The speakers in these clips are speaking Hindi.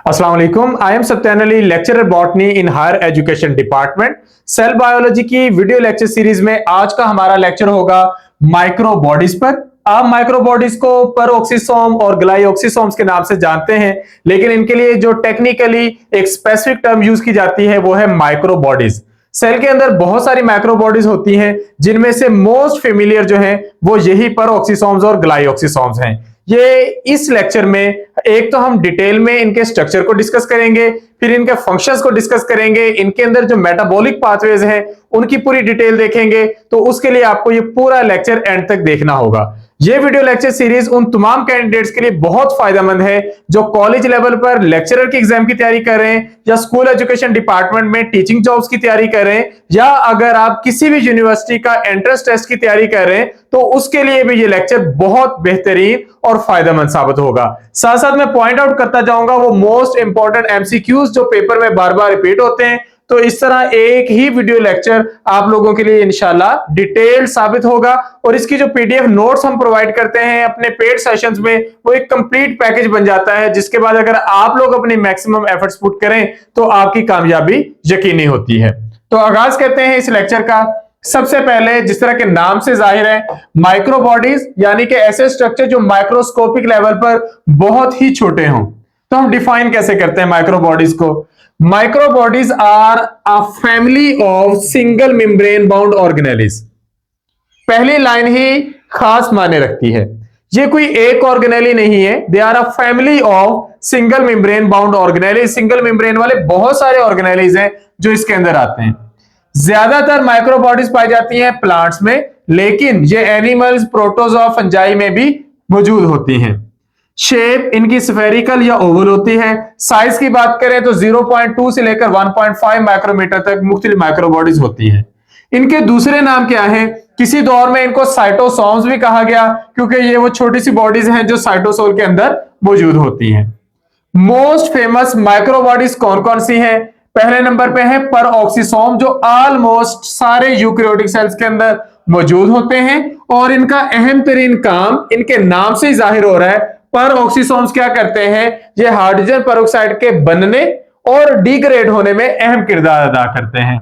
अस्सलाम वालेकुम। I am Satyan Ali, lecturer botany in higher education department. Cell biology की वीडियो लेक्चर सीरीज में आज का हमारा लेक्चर होगा माइक्रो बॉडीज पर। आप माइक्रो बॉडीज को परऑक्सीसोम और ग्लाइऑक्सीसोम्स के नाम से जानते हैं, लेकिन इनके लिए जो टेक्निकली एक स्पेसिफिक टर्म यूज की जाती है वो है माइक्रो बॉडीज। सेल के अंदर बहुत सारी माइक्रो बॉडीज होती हैं, जिनमें से मोस्ट फेमिलियर जो है वो यही परऑक्सीसोम्स और ग्लाइऑक्सीसोम्स हैं। ये इस लेक्चर में एक तो हम डिटेल में इनके स्ट्रक्चर को डिस्कस करेंगे, फिर इनके फंक्शंस को डिस्कस करेंगे, इनके अंदर जो मेटाबॉलिक पाथवेज हैं उनकी पूरी डिटेल देखेंगे। तो उसके लिए आपको ये पूरा लेक्चर एंड तक देखना होगा। ये वीडियो लेक्चर सीरीज उन तमाम कैंडिडेट्स के लिए बहुत फायदेमंद है जो कॉलेज लेवल पर लेक्चरर के एग्जाम की तैयारी कर रहे हैं, या स्कूल एजुकेशन डिपार्टमेंट में टीचिंग जॉब्स की तैयारी कर रहे हैं, या अगर आप किसी भी यूनिवर्सिटी का एंट्रेंस टेस्ट की तैयारी कर रहे हैं तो उसके लिए भी ये लेक्चर बहुत बेहतरीन और फायदेमंद साबित होगा। साथ साथ मैं पॉइंट आउट करता जाऊंगा वो मोस्ट इंपॉर्टेंट एमसीक्यूज जो पेपर में बार बार रिपीट होते हैं। तो इस तरह एक ही वीडियो लेक्चर आप लोगों के लिए इंशाल्लाह डिटेल साबित होगा। और इसकी जो पीडीएफ नोट्स हम प्रोवाइड करते हैं अपने पेड सेशंस में, वो एक कंप्लीट पैकेज बन जाता है, जिसके बाद अगर आप लोग अपनी मैक्सिमम एफर्ट्स पुट करें तो आपकी कामयाबी यकीनी होती है। तो आगाज करते हैं इस लेक्चर का। सबसे पहले, जिस तरह के नाम से जाहिर है, माइक्रो बॉडीज यानी कि ऐसे स्ट्रक्चर जो माइक्रोस्कोपिक लेवल पर बहुत ही छोटे हों। तो हम डिफाइन कैसे करते हैं माइक्रो बॉडीज को? Micro bodies are a family of single membrane bound organelles. पहली लाइन ही खास मायने रखती है। ये कोई एक ऑर्गेनेली नहीं है, they are a family of single membrane bound organelles. Single membrane वाले बहुत सारे ऑर्गेनेलिज हैं जो इसके अंदर आते हैं। ज्यादातर माइक्रो बॉडीज पाई जाती हैं प्लांट्स में, लेकिन ये एनिमल्स, प्रोटोजोआ, फंजाई में भी मौजूद होती हैं। शेप इनकी स्फेरिकल या ओवल होती है। साइज की बात करें तो 0.2 से लेकर 1.5 माइक्रोमीटर तक मुख्तलिफ माइक्रो बॉडीज होती हैं। इनके दूसरे नाम क्या है? किसी दौर में इनको साइटोसोम्स भी कहा गया, क्योंकि ये वो छोटी सी बॉडीज हैं जो साइटोसोल के अंदर मौजूद होती हैं। मोस्ट फेमस माइक्रो बॉडीज कौन कौन सी हैं? पहले नंबर पे है परऑक्सीसोम, जो ऑलमोस्ट सारे यूकैरियोटिक सेल्स के अंदर मौजूद होते हैं, और इनका अहम तरीन काम इनके नाम से ही जाहिर हो रहा है। परऑक्सीसोम्स क्या करते हैं? ये हाइड्रोजन पेरोक्साइड के बनने और डिग्रेड होने में अहम किरदार अदा करते हैं।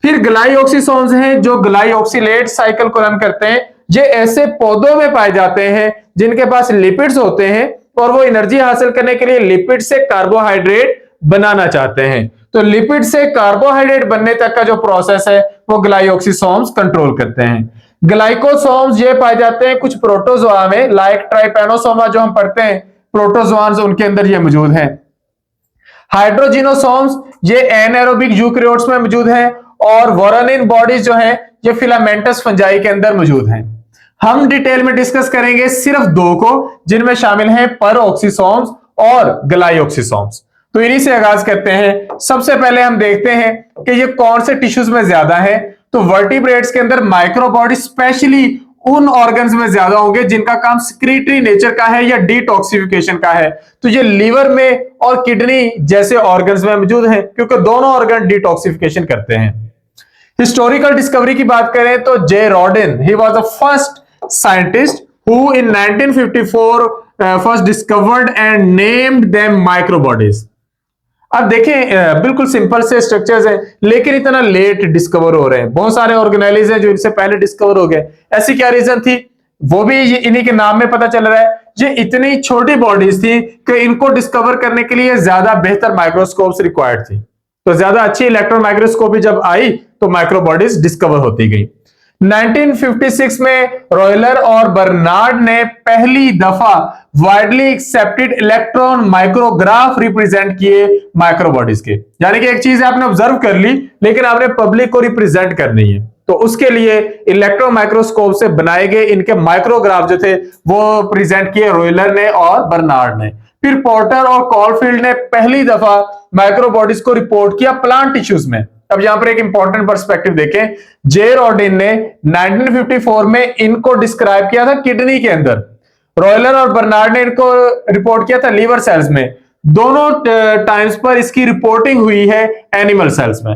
फिर ग्लाइऑक्सीसोम्स हैं जो ग्लाइऑक्सिलेट साइकिल को रन करते हैं। ये ऐसे पौधों में पाए जाते हैं जिनके पास लिपिड्स होते हैं और वो एनर्जी हासिल करने के लिए लिपिड से कार्बोहाइड्रेट बनाना चाहते हैं। तो लिपिड से कार्बोहाइड्रेट बनने तक का जो प्रोसेस है वो ग्लाइऑक्सीसोम्स कंट्रोल करते हैं। ग्लाइकोसोम्स ये पाए जाते हैं कुछ प्रोटोजोआ में, लाइक ट्राइपेनोसोमा जो हम पढ़ते हैं, प्रोटोजोआन्स उनके अंदर ये मौजूद है। हाइड्रोजिनोसोम्स ये एनाएरोबिक यूकैरियोट्स में मौजूद हैं, और वोरोनिन बॉडीज जो है ये फिलामेंटस फंजाई के अंदर मौजूद हैं। हम डिटेल में डिस्कस करेंगे सिर्फ दो को, जिनमें शामिल हैं परऑक्सीसोम्स और ग्लाइऑक्सीसोम्स। तो इन्हीं से आगाज करते हैं। सबसे पहले हम देखते हैं कि ये कौन से टिश्यूज में ज्यादा है। तो वर्टिब्रेट्स के अंदर माइक्रो बॉडी स्पेशली उन ऑर्गन्स में ज्यादा होंगे जिनका काम सिक्रीटरी नेचर का है या डिटॉक्सिफिकेशन का है। तो ये लीवर में और किडनी जैसे ऑर्गन्स में मौजूद हैं, क्योंकि दोनों ऑर्गन डिटॉक्सिफिकेशन करते हैं। हिस्टोरिकल डिस्कवरी की बात करें तो J Rhodin, he was the first scientist who in 1954 first discovered and named them microbodies. अब देखें, बिल्कुल सिंपल से स्ट्रक्चर्स हैं, लेकिन इतना लेट डिस्कवर हो रहे हैं। बहुत सारे ऑर्गेनेलिज हैं जो इनसे पहले डिस्कवर हो गए। ऐसी क्या रीजन थी? वो भी इन्हीं के नाम में पता चल रहा है। ये इतनी छोटी बॉडीज थी कि इनको डिस्कवर करने के लिए ज्यादा बेहतर माइक्रोस्कोप्स रिक्वायर्ड थी। तो ज्यादा अच्छी इलेक्ट्रॉन माइक्रोस्कोपी जब आई तो माइक्रो बॉडीज डिस्कवर होती गई। 1956 में रॉयलर और बर्नार्ड ने पहली दफा widely accepted electron micrograph represent किए माइक्रो बॉडीज के। यानी कि एक चीज आपने ऑब्जर्व कर ली, लेकिन आपने पब्लिक को रिप्रेजेंट करनी है, तो उसके लिए इलेक्ट्रॉन माइक्रोस्कोप से बनाए गए इनके माइक्रोग्राफ जो थे वो प्रेजेंट किए रॉयलर ने और बर्नार्ड ने। फिर पोर्टर और कॉलफील्ड ने पहली दफा माइक्रो बॉडीज को रिपोर्ट किया प्लांट टिश्यूज में। अब यहां पर एक इंपॉर्टेंट पर्सपेक्टिव देखें, जे रॉडिन ने 1954 में इनको डिस्क्राइब किया था किडनी के अंदर, रॉयलर और बर्नार्ड ने इनको रिपोर्ट किया था लीवर सेल्स में। दोनों टाइम्स पर इसकी रिपोर्टिंग हुई है एनिमल सेल्स में।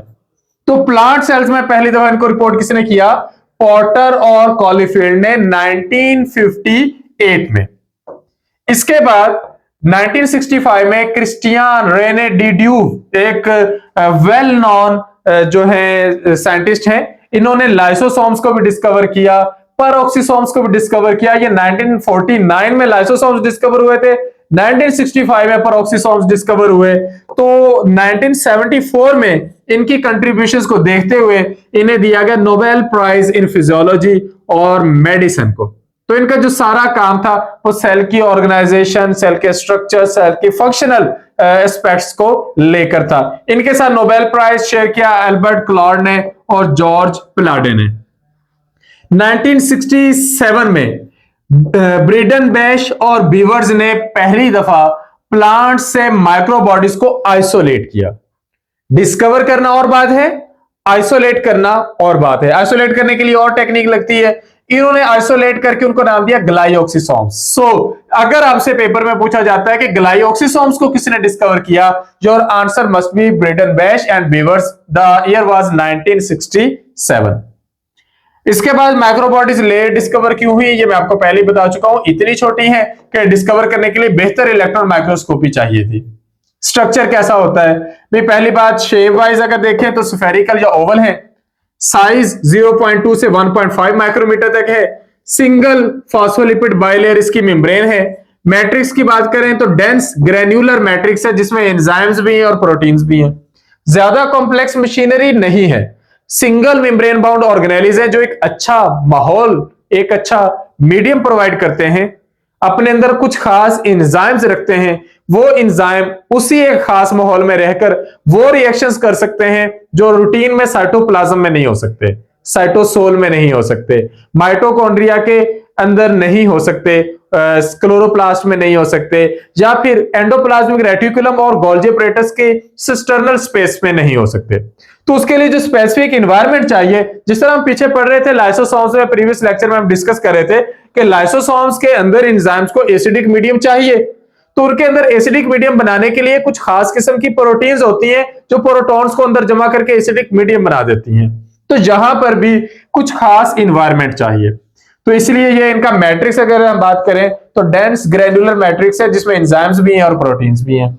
तो प्लांट सेल्स में पहली दफा इनको रिपोर्ट किसने किया? पोर्टर और कॉलीफील्ड ने 1958 में। इसके बाद 1965 में क्रिस्टियन रेने डिड्यूव एक वेल नोन जो है साइंटिस्ट हैं, इन्होंने लाइसोसोम्स को भी डिस्कवर किया, परऑक्सीसोम्स को भी डिस्कवर किया। ये 1949 में लाइसोसोम्स डिस्कवर हुए थे, 1965 में परऑक्सीसोम्स डिस्कवर हुए। तो 1974 में इनकी कंट्रीब्यूशंस को देखते हुए इन्हें दिया गया नोबेल प्राइज इन फिजियोलॉजी और मेडिसिन को। तो इनका जो सारा काम था वो सेल की ऑर्गेनाइजेशन, सेल के स्ट्रक्चर, सेल की फंक्शनल एस्पेक्ट्स को लेकर था। इनके साथ नोबेल प्राइज शेयर किया एल्बर्ट क्लॉड ने और जॉर्ज पिलाडे ने। 1967 में ब्रेडन बैश और बीवर्स ने पहली दफा प्लांट से माइक्रोबॉडीज को आइसोलेट किया। डिस्कवर करना और बात है, आइसोलेट करना और बात है। आइसोलेट करने के लिए और टेक्निक लगती है, इन्होंने आइसोलेट करके उनको नाम दिया ग्लाइऑक्सीसोम्स। सो अगर आपसे पेपर में पूछा जाता है कि ग्लाइऑक्सीसोम्स को किसने डिस्कवर किया, your answer must be Breidenbach and Beevers. The year was 1967। इसके बाद माइक्रोबॉडीज लेट डिस्कवर क्यों हुई, ये मैं आपको पहले ही बता चुका हूं। इतनी छोटी है कि डिस्कवर करने के लिए बेहतर इलेक्ट्रॉन माइक्रोस्कोपी चाहिए थी। स्ट्रक्चर कैसा होता है भाई, पहली बात शेप वाइज अगर देखें तो स्फेरिकल या ओवल है, साइज 0.2 से 1.5 माइक्रोमीटर तक है, सिंगल फॉस्फोलिपिड बाइलेयर इसकी मेम्ब्रेन है। मैट्रिक्स की बात करें तो डेंस ग्रेन्युलर मैट्रिक्स है जिसमें एंजाइम्स भी हैं और प्रोटीन्स भी हैं। ज्यादा कॉम्प्लेक्स मशीनरी नहीं है, सिंगल मेम्ब्रेन बाउंड ऑर्गेनेलिज है जो एक अच्छा माहौल, एक अच्छा मीडियम प्रोवाइड करते हैं, अपने अंदर कुछ खास एंजाइम्स रखते हैं। वो एंजाइम उसी एक खास माहौल में रहकर वो रिएक्शंस कर सकते हैं जो रूटीन में साइटोप्लाज्म में नहीं हो सकते, साइटोसोल में नहीं हो सकते, माइटोकॉन्ड्रिया के अंदर नहीं हो सकते, क्लोरोप्लास्ट में नहीं हो सकते, या फिर एंडोप्लाज्मिक रेटिकुलम और गोल्जी apparatus के सिस्टर्नल स्पेस में नहीं हो सकते। तो उसके लिए जो स्पेसिफिक एनवायरनमेंट चाहिए, जिस तरह हम पीछे पढ़ रहे थे लाइसोसोम्स में, प्रीवियस लेक्चर में हम डिस्कस कर रहे थे कि लाइसोसोम्स के अंदर एंजाइम्स को एसिडिक मीडियम चाहिए। तो उनके अंदर एसिडिक मीडियम बनाने के लिए कुछ खास किस्म की प्रोटीन्स होती हैं जो प्रोटॉन्स को अंदर जमा करके एसिडिक मीडियम बना देती हैं। तो यहां पर भी कुछ खास एनवायरनमेंट चाहिए। तो इसलिए ये इनका मैट्रिक्स अगर हम बात करें तो डेंस ग्रैन्युलर मैट्रिक्स है जिसमें एंजाइम्स भी हैं और प्रोटीन्स भी हैं।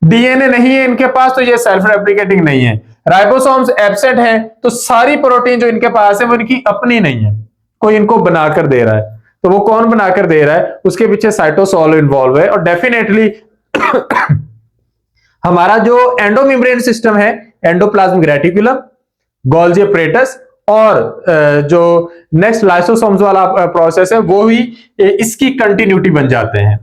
डीएनए नहीं है इनके पास, तो ये सेल्फ रेप्लिकेटिंग नहीं है। राइबोसोम्स एब्सेंट हैं, तो सारी प्रोटीन जो इनके पास है वो इनकी अपनी नहीं है, कोई इनको बनाकर दे रहा है। तो वो कौन बनाकर दे रहा है, उसके पीछे साइटोसोल इन्वॉल्व है। और डेफिनेटली हमारा जो एंडोमेम्ब्रेन सिस्टम है, एंडोप्लाज्मिक रेटिकुलम, गोल्जी apparatus और जो नेक्स्ट लाइसोसोम्स वाला प्रोसेस है वो ही इसकी कंटिन्यूटी बन जाते हैं।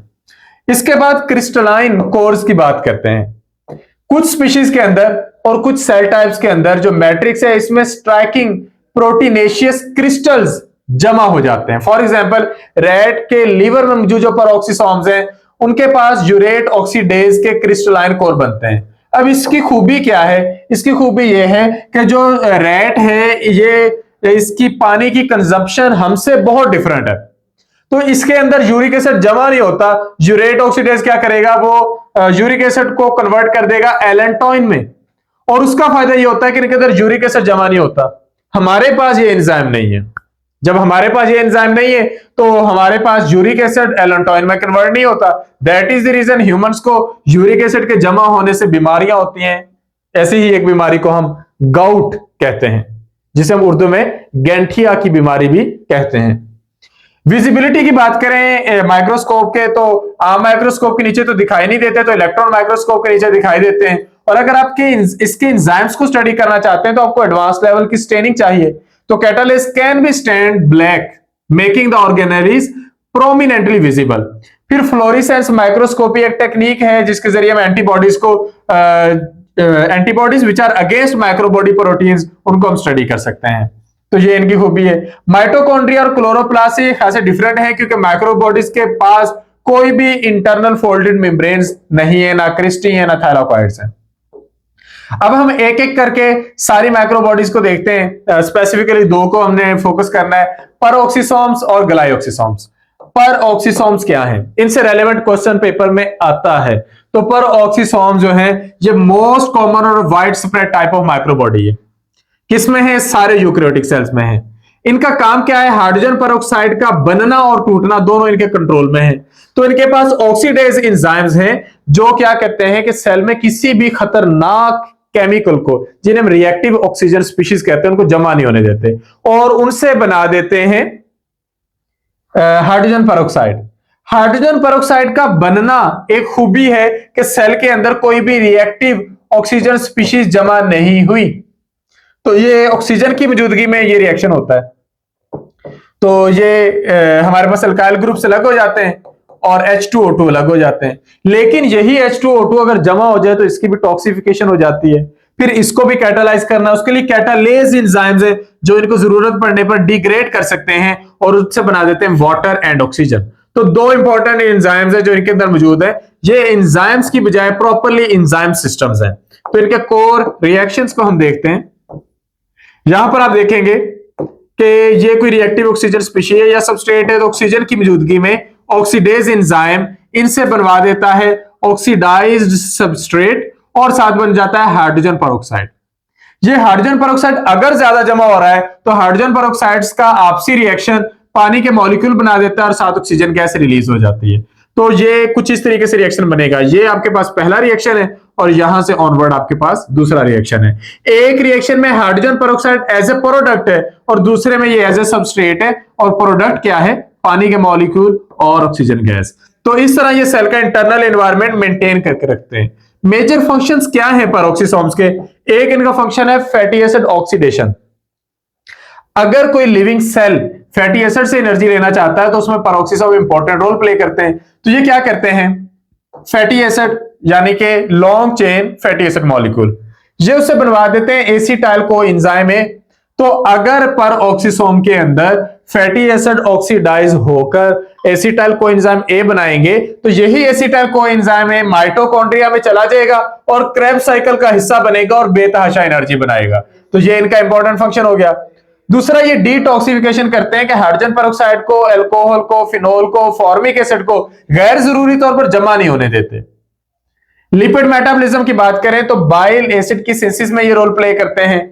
इसके बाद क्रिस्टलाइन कोर्स की बात करते हैं। कुछ स्पीशीज के अंदर और कुछ सेल टाइप्स के अंदर जो मैट्रिक्स है इसमें स्ट्राइकिंग प्रोटीनेशियस क्रिस्टल्स जमा हो जाते हैं। फॉर एग्जांपल रैट के लीवर में मौजूद जो परऑक्सीसोम्स हैं उनके पास यूरेट ऑक्सीडेज के क्रिस्टलाइन कोर बनते हैं। अब इसकी खूबी क्या है, इसकी खूबी ये है कि जो रैट है ये इसकी पानी की कंजप्शन हमसे बहुत डिफरेंट है, तो इसके अंदर यूरिक एसिड जमा नहीं होता। यूरेट ऑक्सीडेज क्या करेगा, वो यूरिक एसिड को कन्वर्ट कर देगा एलेंटोइन में, और उसका फायदा ये होता है कि इनके अंदर यूरिक एसिड जमा नहीं होता। हमारे पास ये एंजाइम नहीं है। जब हमारे पास ये एंजाइम नहीं है तो हमारे पास यूरिक एसिड एलेंटोइन में कन्वर्ट नहीं होता। That is the reason humans को यूरिक एसिड के जमा होने से बीमारियां होती हैं। ऐसी ही एक बीमारी को हम गाउट कहते हैं, जिसे हम उर्दू में गैंठिया की बीमारी भी कहते हैं। विजिबिलिटी की बात करें माइक्रोस्कोप के, तो आम माइक्रोस्कोप के नीचे तो दिखाई नहीं देते, तो इलेक्ट्रॉन माइक्रोस्कोप के नीचे दिखाई देते हैं। और अगर आपके इसके एंजाइम्स को स्टडी करना चाहते हैं तो आपको एडवांस लेवल की स्टेनिंग चाहिए। तो catalyst can be stained black making the organelles prominently visible. फिर फ्लोरेसेंस माइक्रोस्कोपी एक टेक्निक है जिसके जरिए हम एंटीबॉडीज को antibodies which are against microbody proteins उनको हम स्टडी कर सकते हैं। तो ये इनकी खूबी है। माइटोकॉन्ड्रिया और क्लोरोप्लास्ट से खासे डिफरेंट है क्योंकि माइक्रोबॉडीज के पास कोई भी इंटरनल फोल्डेड मेम्ब्रेन्स नहीं है, ना क्रिस्टी है ना थाइलाकॉइड्स है। अब हम एक एक करके सारी माइक्रोबॉडीज को देखते हैं। स्पेसिफिकली दो को हमने फोकस करना है, परऑक्सीसोम्स और ग्लाइऑक्सीसोम्स। परऑक्सीसोम्स क्या हैं, इनसे रेलेवेंट क्वेश्चन पेपर में आता है। तो परऑक्सीसोम जो है ये मोस्ट कॉमन और wide spread type of microbody है। किसमें है, सारे यूकैरियोटिक सेल्स में है। इनका काम क्या है, हाइड्रोजन परऑक्साइड का बनना और टूटना दोनों इनके कंट्रोल में है। तो इनके पास ऑक्सीडेज एंजाइम्स हैं जो क्या कहते हैं कि सेल में किसी भी खतरनाक केमिकल को, जिन्हें हम रिएक्टिव ऑक्सीजन स्पीशीज कहते हैं, उनको जमा नहीं होने देते और उनसे बना देते हैं हाइड्रोजन पेरोक्साइड। हाइड्रोजन पेरोक्साइड का बनना एक खूबी है कि सेल के अंदर कोई भी रिएक्टिव ऑक्सीजन स्पीशीज जमा नहीं हुई, तो ये ऑक्सीजन की मौजूदगी में ये रिएक्शन होता है। तो ये हमारे पास अल्काइल ग्रुप्स अलग हो जाते हैं और H2O2 अलग हो जाते हैं, लेकिन यही H2O2 अगर जमा हो जाए तो इसकी भी टॉक्सिफिकेशन हो जाती है। फिर इसको भी कैटालाइज करना, उसके लिए कैटालेज एंजाइम्स है जो इनको जरूरत पड़ने पर डिग्रेड कर सकते हैं और उससे बना देते हैं वाटर एंड ऑक्सीजन। तो दो इंपॉर्टेंट एंजाइम्स है जो इनके अंदर मौजूद है। ये एंजाइम्स की बजाय प्रॉपरली एंजाइम सिस्टम्स हैं। तो इनके कोर रिएक्शंस को हम देखते हैं। यहां पर आप देखेंगे कि ये कोई रिएक्टिव ऑक्सीजन स्पीशीज है या सबस्ट्रेट है, तो ऑक्सीजन की मौजूदगी में ऑक्सीडेज एंजाइम इनसे बनवा देता है ऑक्सीडाइज्ड सबस्ट्रेट और साथ बन जाता है हाइड्रोजन पेरोक्साइड। ये हाइड्रोजन पेरोक्साइड अगर ज्यादा जमा हो रहा है तो हाइड्रोजन पेरोक्साइड्स का आपसी रिएक्शन पानी के मॉलिक्यूल बना देता है और साथ ऑक्सीजन गैस रिलीज हो जाती है। तो ये कुछ इस तरीके से रिएक्शन बनेगा। ये आपके पास पहला रिएक्शन है और यहां से ऑनवर्ड आपके पास दूसरा रिएक्शन है। एक रिएक्शन में hydrogen peroxide as a product है और दूसरे में ये एज ए सबस्ट्रेट है, और प्रोडक्ट क्या है? पानी के मॉलिक्यूल और ऑक्सीजन गैस। तो इस तरह ये सेल का इंटरनल एनवायरनमेंट मेंटेन करके रखते हैं। मेजर फंक्शंस क्या है पेरोक्सिसोम्स के? एक इनका फंक्शन है फैटी एसिड ऑक्सीडेशन। अगर कोई लिविंग सेल फैटी एसिड से एनर्जी लेना चाहता है तो उसमें पेरोक्सिसोम इंपॉर्टेंट रोल प्ले करते हैं। तो ये क्या करते हैं? फैटी एसिड यानी कि long chain fatty acid molecule, ये उससे बनवा देते हैं एसिटाइल को एंजाइम है। तो अगर पेरोक्सिसोम के अंदर फैटी एसिड ऑक्सीडाइज होकर एसिटाइल कोएंजाइम ए बनाएंगे तो यही एसिटाइल कोएंजाइम ए माइटोकॉन्ड्रिया में चला जाएगा और क्रेब्स साइकिल का हिस्सा बनेगा और बेतहाशा एनर्जी बनाएगा। तो ये इनका इंपॉर्टेंट फंक्शन हो गया। दूसरा, ये डिटॉक्सिफिकेशन करते हैं कि हाइड्रोजन पेरोक्साइड को, अल्कोहल को, फिनोल को, फॉर्मिक एसिड को गैर जरूरी तौर पर जमा नहीं होने देते। लिपिड मेटाबॉलिज्म की बात करें तो बाइल एसिड की सिंथेसिस में ये रोल प्ले करते हैं।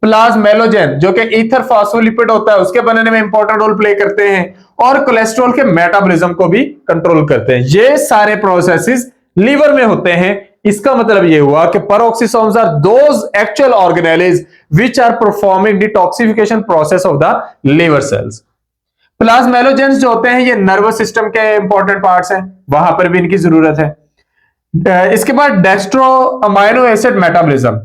प्लाज्मेलोजेन जो कि ईथर फॉस्फोलिपिड होता है उसके बनने में इंपॉर्टेंट रोल प्ले करते हैं और कोलेस्ट्रॉल के मेटाबॉलिज्म को भी कंट्रोल करते हैं। ये सारे प्रोसेसेस लीवर में होते हैं। इसका मतलब ये हुआ कि peroxisomes are those actual organelles which are performing detoxification process of the liver cells. Plasmalogens जो होते हैं ये नर्वस सिस्टम के इंपॉर्टेंट पार्ट्स हैं, वहां पर भी इनकी जरूरत है। इसके बाद डेक्स्ट्रो अमाइनो एसिड मेटाबॉलिज्म,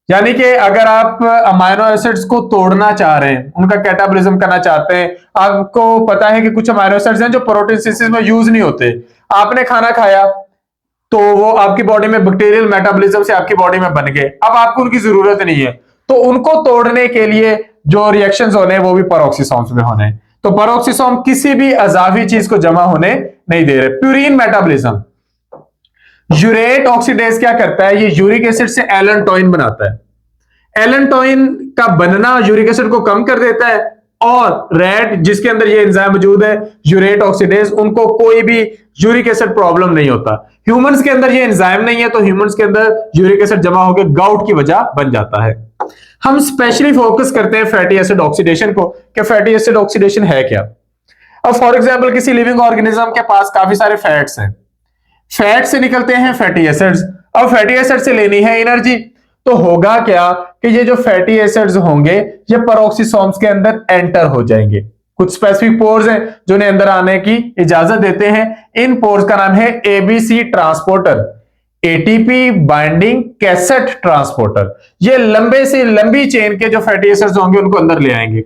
यानी कि अगर आप अमाइनो एसिड्स को तोड़ना चाह रहे हैं, उनका कैटाबॉलिज्म करना चाहते हैं, आपको पता है कि कुछ अमाइनो एसिड्स हैं जो प्रोटीन सिंथेसिस में यूज नहीं होते, आपने खाना खाया तो वो आपकी बॉडी में बैक्टीरियल मेटाबॉलिज्म से आपकी बॉडी में बन गए, अब आपको उनकी जरूरत नहीं है, तो उनको तोड़ने के लिए जो रिएक्शंस होने हैं वो भी पेरोक्सिसोम्स में होने हैं। तो पेरोक्सिसोम किसी भी अजाफी चीज को जमा होने नहीं दे रहे। प्यूरिन मेटाबॉलिज्म, यूरेट ऑक्सीडेज क्या करता है? ये यूरिक एसिड से एलेंटोइन बनाता है। एलेंटोइन का बनना यूरिक एसिड को कम कर देता है और रेड जिसके अंदर ये एंजाइम मौजूद है यूरेट ऑक्सीडेज, उनको कोई भी यूरिक एसिड प्रॉब्लम नहीं होता। ह्यूमंस के अंदर ये एंजाइम नहीं है तो ह्यूमंस के अंदर यूरिक एसिड जमा होकर गाउट की वजह बन जाता है। हम स्पेशली फोकस करते हैं फैटी एसिड ऑक्सीडेशन को कि फैटी एसिड ऑक्सीडेशन है क्या। अब फॉर एग्जांपल किसी लिविंग ऑर्गेनिज्म के पास काफी सारे फैट्स हैं, फैट से निकलते हैं फैटी एसिड्स। अब फैटी एसिड से लेनी है एनर्जी, तो होगा क्या कि ये जो फैटी एसिड्स होंगे ये पेरोक्सिसोम्स के अंदर एंटर हो जाएंगे। कुछ स्पेसिफिक पोर्स हैं जो इन्हें अंदर आने की इजाजत देते हैं। इन पोर्स का नाम है ABC transporter, ATP binding cassette transporter. ये लंबे से लंबी चेन के जो फैटी एसिड्स होंगे उनको अंदर ले आएंगे।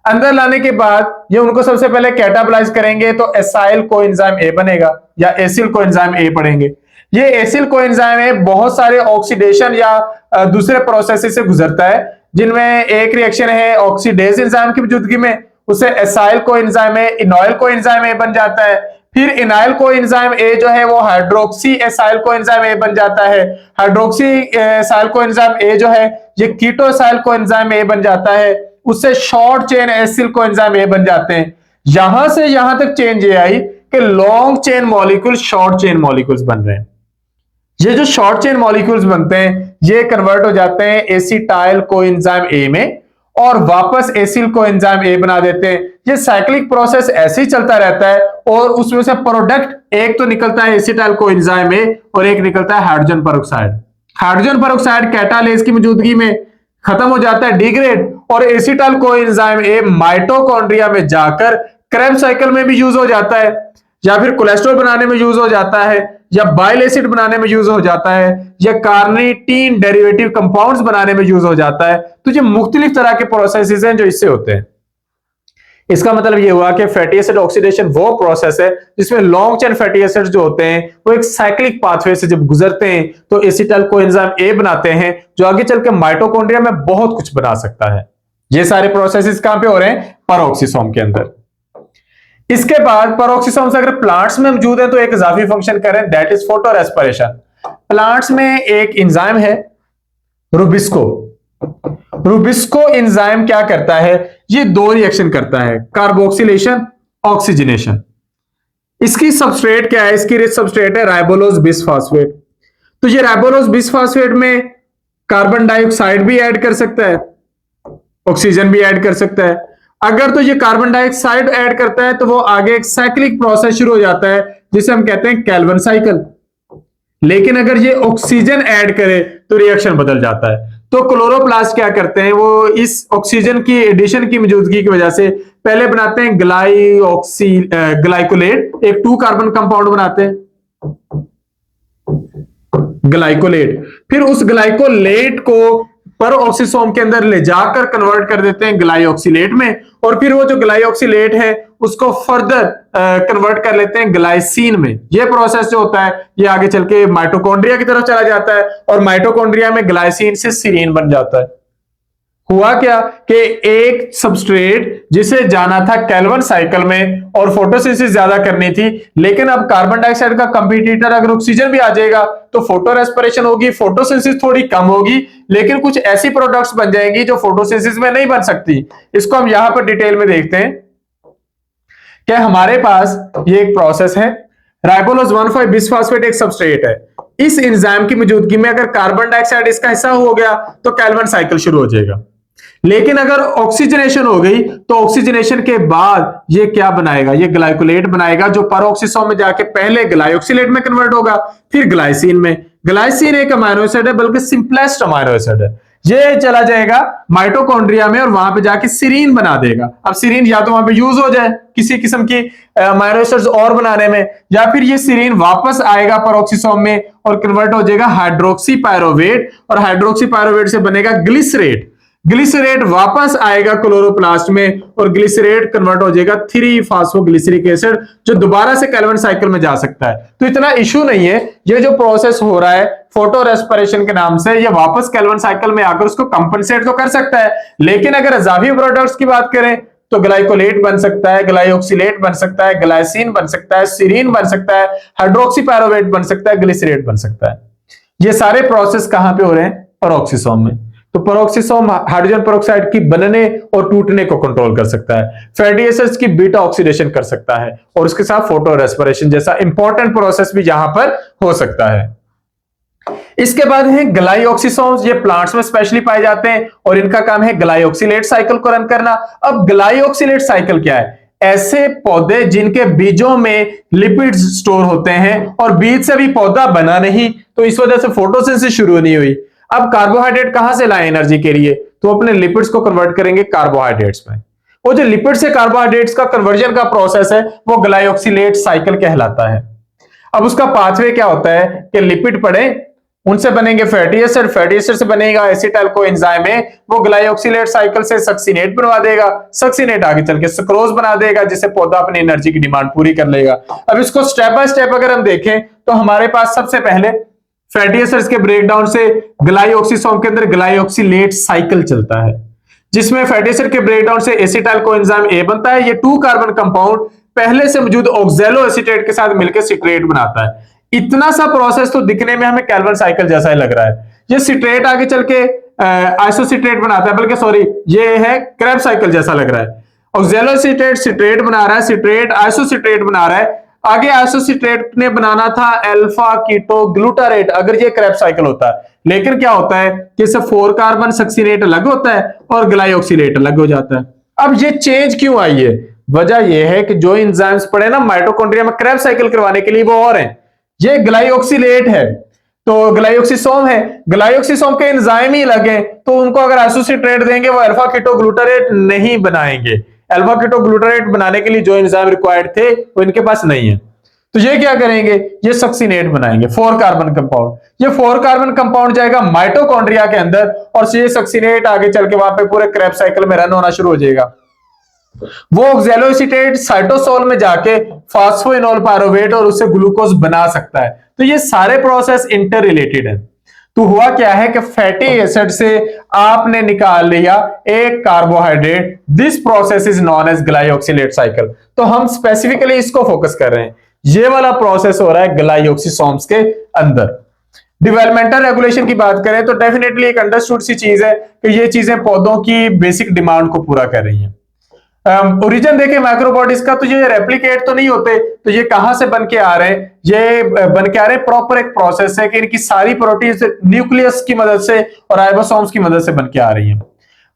अंदर लाने के बाद ये उनको सबसे पहले कैटाबलाइज करेंगे तो एसाइल कोएंजाइम ए बनेगा या एसिल कोएंजाइम ए पढ़ेंगे। ये एसिल कोएंजाइम ए बहुत सारे ऑक्सीडेशन या दूसरे प्रोसेस से गुजरता है, जिनमें एक रिएक्शन है ऑक्सीडेज एंजाइम की मौजूदगी में, उससे acyl coenzyme A enoyl coenzyme A बन जाता है। फिर इनाइल कोएंजाइम ए जो है वो हाइड्रोक्सी एसाइल कोएंजाइम ए बन जाता है। हाइड्रोक्सी एसाइल कोएंजाइम ए जो है ये कीटो एसाइल कोएंजाइम ए बन जाता है, उससे short chain acyl coenzyme A बन जाते हैं। यहां से यहां तक चेंज ये आई कि long chain molecule short chain molecules बन रहे हैं। ये जो शॉर्ट चेन मॉलिक्यूल्स बनते हैं ये कन्वर्ट हो जाते हैं एसिटाइल कोएंजाइम ए में और वापस एसिल को एंजाइम ए बना देते हैं। ये साइक्लिक प्रोसेस ऐसे ही चलता रहता है और उसमें से प्रोडक्ट एक तो निकलता है एसिटाइल को एंजाइम ए और एक निकलता है hydrogen peroxide. Hydrogen peroxide catalase की मौजूदगी में खत्म हो जाता है, डिग्रेड, और acetyl co enzyme A mitochondria में जाकर क्रेब्स साइकिल में भी यूज हो जाता है, या फिर कोलेस्ट्रॉल बनाने में यूज हो जाता है, या बाइल एसिड बनाने में यूज हो जाता है, या कार्निटीन डेरिवेटिव कंपाउंड्स बनाने में यूज हो जाता है। तो ये मुख्तलिफ तरह के प्रोसेसेस हैं जो इससे होते हैं। इसका मतलब ये हुआ कि फैटी एसिड ऑक्सीडेशन वो प्रोसेस है जिसमें लॉन्ग चेन फैटी एसिड्स जो होते हैं वो एक साइक्लिक पाथवे से जब गुजरते हैं तो एसिटाइल कोएंजाइम ए बनाते हैं जो आगे चल के माइटोकॉन्ड्रिया में बहुत कुछ बना सकता है। ये सारे प्रोसेसेस कहां पे हो रहे हैं? पेरोक्सिसोम के अंदर। इसके बाद पेरोक्सिसोम्स अगर प्लांट्स में मौजूद है तो एक इजाफी फंक्शन करें, that is photo respiration. Plants में एक एंजाइम है रूबिस्को। रूबिस्को एंजाइम क्या करता है? ये दो रिएक्शन करता है, कार्बोक्सिलेशन, ऑक्सीजनेशन। इसकी सबस्ट्रेट क्या है? इसकी रिच सबस्ट्रेट है राइबोलोज बिसफॉस्फेट। तो ये राइबोलोज बिसफॉस्फेट में कार्बन डाइऑक्साइड भी ऐड कर सकता है, ऑक्सीजन भी ऐड कर सकता है। अगर तो ये कार्बन डाइऑक्साइड ऐड करता है तो वो आगे एक साइक्लिक प्रोसेस शुरू हो जाता है जिसे हम कहते हैं कैल्विन साइकिल। लेकिन अगर ये ऑक्सीजन ऐड करे तो रिएक्शन बदल जाता है। तो क्लोरोप्लास्ट क्या करते हैं? वो इस ऑक्सीजन की एडिशन की मौजूदगी की वजह से पहले बनाते हैं ग्लाइकोलेट, एक 2 कार्बन कंपाउंड बनाते हैं ग्लाइकोलेट। फिर उस ग्लाइकोलेट को पेरोक्सिसोम के अंदर ले जाकर कन्वर्ट कर देते हैं ग्लाइऑक्सिलेट में, और फिर वो जो ग्लाइऑक्सिलेट है उसको फर्दर कन्वर्ट कर लेते हैं ग्लाइसिन में। ये प्रोसेस जो होता है ये आगे चल के माइटोकॉन्ड्रिया की तरफ चला जाता है और माइटोकॉन्ड्रिया में ग्लाइसिन से सीरीन बन जाता है। हुआ क्या कि एक सबस्ट्रेट जिसे जाना था कैल्विन साइकिल में और फोटोसिंथेसिस ज्यादा करनी थी, लेकिन अब कार्बन डाइऑक्साइड का कंपटीटर अगर ऑक्सीजन भी आ जाएगा तो फोटो रेस्पिरेशन होगी, फोटोसिंथेसिस थोड़ी कम होगी, लेकिन कुछ ऐसी प्रोडक्ट्स बन जाएंगी जो फोटोसिंथेसिस में नहीं बन सकती। इसको हम यहां पर डिटेल में देखते हैं कि हमारे पास ये एक प्रोसेस है, राइबोलोज 1,5 बिसफॉस्फेट एक सबस्ट्रेट है। इस एंजाइम की मौजूदगी में अगर कार्बन डाइऑक्साइड इसका हिस्सा हो गया तो कैल्विन साइकिल शुरू हो जाएगा। लेकिन अगर ऑक्सीजनेशन हो गई तो ऑक्सीजनेशन के बाद ये क्या बनाएगा? ये ग्लाइकोलेट बनाएगा जो पेरोक्सिसोम में जाके पहले ग्लाइऑक्सिलेट में कन्वर्ट होगा, फिर ग्लाइसिन में। ग्लाइसिन एक अमाइनो एसिड है, बल्कि सिंपलेस्ट अमाइनो एसिड है। ये चला जाएगा माइटोकॉन्ड्रिया में और वहां पे जाके सीरीन बना देगा। अब सीरीन या तो वहां पे यूज हो जाए किसी किस्म की अमाइनो एसिड्स और बनाने में, या फिर ये सीरीन वापस आएगा पेरोक्सिसोम में और कन्वर्ट हो जाएगा हाइड्रोक्सी पायरोवेट, और हाइड्रोक्सी पायरोवेट से बनेगा ग्लिसरेट। ग्लिसरेट वापस आएगा क्लोरोप्लास्ट में और ग्लिसरेट कन्वर्ट हो जाएगा 3-फॉस्फोग्लिसरिक एसिड जो दोबारा से कैल्विन साइकिल में जा सकता है। तो इतना इशू नहीं है। ये जो प्रोसेस हो रहा है फोटो रेस्पिरेशन के नाम से, ये वापस कैल्विन साइकिल में आकर उसको कंपनसेट तो कर सकता है, लेकिन अगर इजाफी प्रोडक्ट्स की बात करें तो ग्लाइकोलेट बन सकता है, ग्लाइऑक्सिलेट बन सकता है, ग्लाइसिन बन सकता है, सीरीन बन सकता है, हाइड्रोक्सी पायरोवेट बन सकता है, ग्लिसरेट बन सकता है। ये सारे प्रोसेस कहां पे हो रहे हैं? पेरोक्सिसोम में। तो पेरोक्सिसोम हाइड्रोजन पेरोक्साइड की बनने और टूटने को कंट्रोल कर सकता है, फैटी एसिड्स की बीटा ऑक्सीडेशन कर सकता है, और उसके साथ फोटो रेस्पिरेशन जैसा इंपॉर्टेंट प्रोसेस भी यहां पर हो सकता है। इसके बाद है ग्लाइऑक्सिसोम्स। ये प्लांट्स में स्पेशली पाए जाते हैं और इनका काम है ग्लाइऑक्सिलेट साइकिल को रन करना। अब ग्लाइऑक्सिलेट साइकिल क्या है? ऐसे पौधे जिनके बीजों में लिपिड्स स्टोर होते हैं और बीज से भी पौधा बना नहीं, तो इस वजह से फोटोसिंथेसिस शुरू नहीं हुई। अब कार्बोहाइड्रेट कहां से लाए एनर्जी के लिए? तो अपने लिपिड्स को कन्वर्ट करेंगे कार्बोहाइड्रेट्स में। वो जो लिपिड से कार्बोहाइड्रेट्स का कन्वर्जन का प्रोसेस है वो ग्लाइऑक्सिलेट साइकिल कहलाता है। अब उसका पाथवे क्या होता है कि लिपिड पड़े, उनसे बनेंगे फैटी एसिड, फैटी एसिड से बनेगा एसिटाइल कोएंजाइम है, वो ग्लाइऑक्सिलेट साइकिल से सक्सिनेट बनवा देगा, सक्सिनेट आगे चल के सुक्रोज बना देगा जिससे पौधा अपनी एनर्जी की डिमांड पूरी कर लेगा। अब इसको स्टेप बाय स्टेप अगर हम देखें तो हमारे पास सबसे पहले फैटी एसिड्स के ब्रेकडाउन से ग्लाइऑक्सिसोम के अंदर ग्लाइऑक्सिलेट साइकिल चलता है, जिसमें फैटी एसिड के ब्रेकडाउन से एसिटाइल कोएंजाइम ए बनता है। ये 2 कार्बन कंपाउंड पहले से मौजूद ऑक्सैलो एसीटेट के साथ मिलकर सिट्रेट बनाता है। इतना सा प्रोसेस तो दिखने में हमें कैल्विन साइकिल जैसा ही लग रहा है। ये सिट्रेट आगे चल के आइसोसिट्रेट बनाता है, बल्कि सॉरी ये है क्रेब्स साइकिल जैसा लग रहा है। ऑक्सैलो एसीटेट सिट्रेट बना रहा है, सिट्रेट आइसोसिट्रेट बना रहा है। आगे एसोसिएटेट ने बनाना था अल्फा कीटो ग्लूटारेट, अगर ये क्रेब्स साइकिल होता है। लेकिन क्या होता है कि इससे 4 कार्बन सक्सीनेट अलग होता है और ग्लाइऑक्सिलेट अलग हो जाता है। अब ये चेंज क्यों आई है? वजह यह है कि जो एंजाइम्स पड़े ना माइटोकॉन्ड्रिया में क्रेब्स साइकिल करवाने के लिए वो और हैं, ये ग्लाइऑक्सिलेट है तो ग्लाइऑक्सिसोम है, ग्लाइऑक्सिसोम के एंजाइम ही अलग हैं, तो उनको अगर एसोसिएटेट देंगे वो अल्फा कीटो ग्लूटारेट नहीं बनाएंगे। अल्फा कीटो ग्लूटारेट बनाने के लिए जो एंजाइम रिक्वायर्ड थे वो इनके पास नहीं है, तो ये क्या करेंगे, ये सक्सीनेट बनाएंगे 4 कार्बन कंपाउंड। ये 4 कार्बन कंपाउंड जाएगा माइटोकॉन्ड्रिया के अंदर और ये सक्सीनेट आगे चल के वहां पे पूरे क्रेब्स साइकिल में रन होना शुरू हो जाएगा। वो ऑक्सैलोएसिटेट साइटोसोल में जाके फास्फोइनोल पायरुवेट और उससे ग्लूकोज बना सकता है। तो ये सारे प्रोसेस इंटर रिलेटेड है। तो हुआ क्या है कि फैटी एसिड से आपने निकाल लिया एक carbohydrate, this process is known as glyoxylate cycle. तो हम स्पेसिफिकली इसको फोकस कर रहे हैं, ये वाला प्रोसेस हो रहा है ग्लाइऑक्सिसोम्स के अंदर। डेवलपमेंटल रेगुलेशन की बात करें तो डेफिनेटली एक अंडरस्टूड सी चीज है कि ये चीजें पौधों की बेसिक डिमांड को पूरा कर रही हैं। ओरिजिन देखें माइक्रोबॉडीज का, तो ये रेप्लिकेट तो नहीं होते, तो ये कहां से बन के आ रहे हैं? ये बन के आ रहे हैं प्रॉपर एक प्रोसेस है कि इनकी सारी प्रोटीन्स न्यूक्लियस की मदद से और राइबोसोम्स की मदद से बन के आ रही हैं।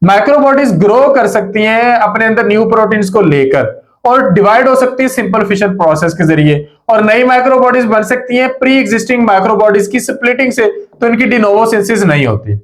माइक्रोबॉडीज ग्रो कर सकती हैं अपने अंदर न्यू प्रोटीन्स को लेकर और डिवाइड हो सकती है सिंपल फिशन प्रोसेस के जरिए, और नई माइक्रोबॉडीज बन सकती हैं प्री एग्जिस्टिंग माइक्रोबॉडीज की स्प्लिटिंग से, तो इनकी डिनोवो सिंथेसिस नहीं होती।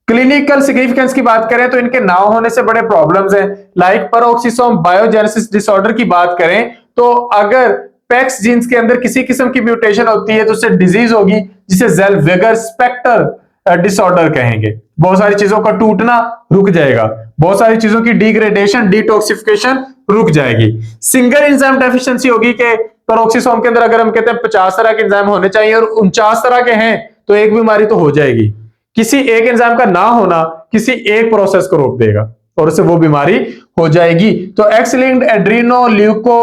क्लिनिकल सिग्निफिकेंस की बात करें तो इनके ना होने से बड़े प्रॉब्लम्स हैं, लाइक पैरोक्सिसोम बायोजेनेसिस डिसऑर्डर की बात करें तो अगर पेक्स जीन्स के अंदर किसी किस्म की म्यूटेशन होती है तो उससे डिजीज होगी जिसे ज़ेल्वेगर स्पेक्टर डिसऑर्डर कहेंगे। बहुत सारी चीजों का टूटना रुक जाएगा, बहुत सारी चीजों की डिग्रेडेशन डिटॉक्सिफिकेशन रुक जाएगी। सिंगल एंजाइम डेफिशिएंसी होगी कि पैरोक्सिसोम के अंदर अगर हम कहते हैं 50 तरह के एंजाइम होने चाहिए और 49 तरह के हैं तो एक बीमारी तो हो जाएगी। किसी एक एंजाइम का ना होना किसी एक प्रोसेस को रोक देगा और उससे वो बीमारी हो जाएगी। तो X linked एड्रीनोल्यूको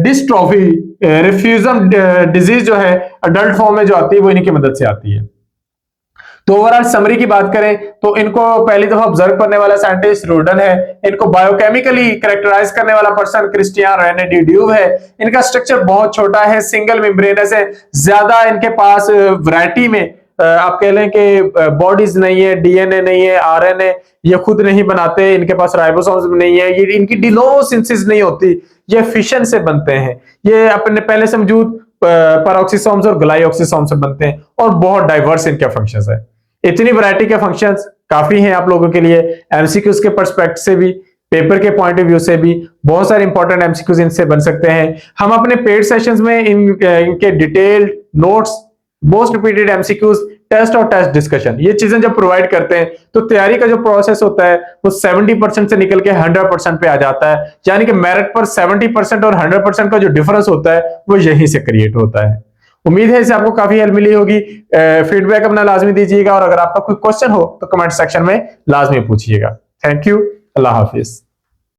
dystrophy refusion disease जो है अडल्ट फॉर्म में जो आती है वो इन्हीं की मदद से आती है। तो ओवरऑल समरी की बात करें तो इनको पहली दफा ऑब्जर्व करने वाला साइंटिस्ट रूडन है, इनको बायोकेमिकली कैरेक्टराइज करने वाला person Christian Renee D due है। इनका स्ट्रक्चर बहुत छोटा है, सिंगल मेम्ब्रेनस है, ज्यादा इनके पास वैरायटी में आप कह लें कि बॉडीज नहीं है, डीएनए नहीं है, आरएनए ये खुद नहीं बनाते, इनके पास राइबोसोम्स नहीं है, ये इनकी डिनोवो सिंथेसिस नहीं होती, ये फिशन से बनते हैं, ये अपने पहले से मौजूद पैरोक्सिसोम्स और ग्लाइऑक्सिसोम्स से बनते हैं और बहुत डाइवर्स इनके फंक्शंस है। इतनी वैरायटी के फंक्शंस काफी हैं आप लोगों के लिए, एमसीक्यूज के पर्सपेक्टिव से भी, पेपर के पॉइंट ऑफ व्यू से भी बहुत सारे इंपॉर्टेंट एमसीक्यूज इनसे बन सकते हैं। हम अपने पेड सेशंस में इनके detailed notes, most repeated MCQs, test और टेस्ट डिस्कशन, ये चीजें जब प्रोवाइड करते हैं तो तैयारी का जो प्रोसेस होता है वो 70% से निकल के 100% पे आ जाता है, यानी कि मेरिट पर 70% और 100% का जो डिफरेंस होता है वो यहीं से क्रिएट होता है। उम्मीद है इससे आपको काफी हेल्प मिली होगी। फीडबैक अपना लाजमी दीजिएगा और अगर आपका कोई क्वेश्चन हो तो कमेंट सेक्शन में लाजमी पूछिएगा। Thank you, Allah Hafiz.